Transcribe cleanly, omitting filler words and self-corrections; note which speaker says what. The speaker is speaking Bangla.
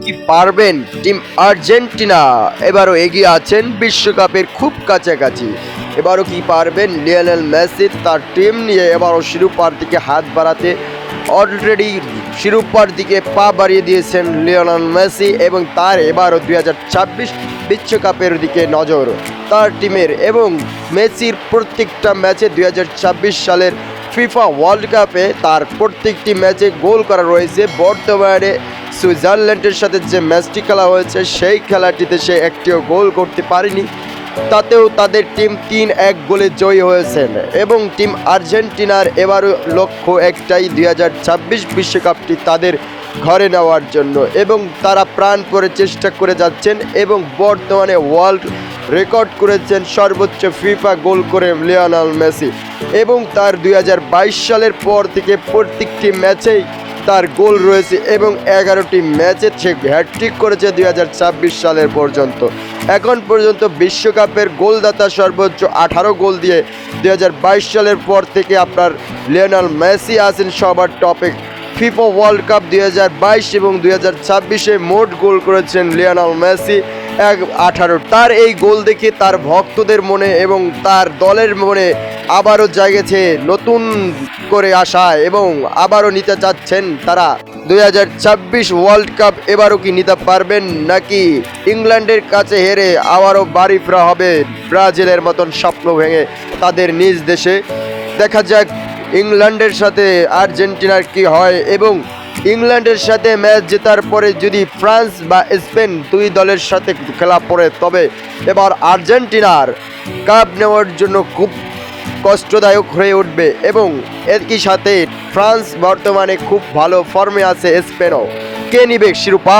Speaker 1: কি পারবেন টিম আর্জেন্টিনা? এবারও এগিয়ে আছেন বিশ্বকাপের খুব কাছাকাছি। এবারও কি পারবেন লিওনেল মেসি তার টিম নিয়ে এবারও শিরোপার দিকে হাত বাড়াতে? অলরেডি শিরোপার দিকে পা বাড়িয়ে দিয়েছেন লিওনেল মেসি এবং তার এবারও 2026 বিশ্বকাপের দিকে নজর তার টিমের। এবং মেসির প্রত্যেকটা ম্যাচে 2026 সালের ফিফা ওয়ার্ল্ড কাপে তার প্রত্যেকটি ম্যাচে গোল করা রয়েছে। বর্তমানে সুইজারল্যান্ডের সাথে যে ম্যাচটি খেলা হয়েছে সেই খেলাটিতে সে একটিও গোল করতে পারেনি, তাতেও তাদের টিম 3-1 গোলে জয়ী হয়েছেন। এবং টিম আর্জেন্টিনার এবারও লক্ষ্য একটাই, 2026 বিশ্বকাপটি তাদের ঘরে নেওয়ার জন্য এবং তারা প্রাণ করে চেষ্টা করে যাচ্ছেন এবং বর্তমানে ওয়ার্ল্ড রেকর্ড করেছেন সর্বোচ্চ ফিফা গোল করে লিওনেল মেসি। এবং তার 2022 সালের পর থেকে প্রত্যেকটি ম্যাচেই তার গোল রয়েছে এবং 11টি ম্যাচে সে হ্যাটট্রিক করেছে 2026 সালের পর্যন্ত। এখন পর্যন্ত বিশ্বকাপের গোলদাতা সর্বোচ্চ 18 গোল দিয়ে 2022 সালের পর থেকে আপনার লিওনেল মেসি আছেন সবার টপে। ফিফা ওয়ার্ল্ড কাপ 2022 এবং 2026-এ মোট গোল করেছেন লিওনেল মেসি 18। তার এই গোল দেখে তার ভক্তদের মনে এবং তার দলের মনে আবারও জাগেছে নতুন করে আশা এবং আবারও নিতে চাচ্ছেন তারা 2026 ওয়ার্ল্ড কাপ। এবারও কি নিতে পারবেন নাকি ইংল্যান্ডের কাছে হেরে আবারও বাড়ি ফেরা হবে ব্রাজিলের মতন স্বপ্ন ভেঙে তাদের নিজ দেশে? দেখা যাক ইংল্যান্ডের সাথে আর্জেন্টিনার কি হয়। এবং ইংল্যান্ডের সাথে ম্যাচ জেতার পরে যদি ফ্রান্স বা স্পেন দুই দলের সাথে খেলা পড়ে, তবে এবার আর্জেন্টিনার কাপ নেওয়ার জন্য খুব কষ্টদায়ক হয়ে উঠবে। এবং একই সাথে ফ্রান্স বর্তমানে খুব ভালো ফর্মে আছে, স্পেনও। কে নিবে শিরোপা?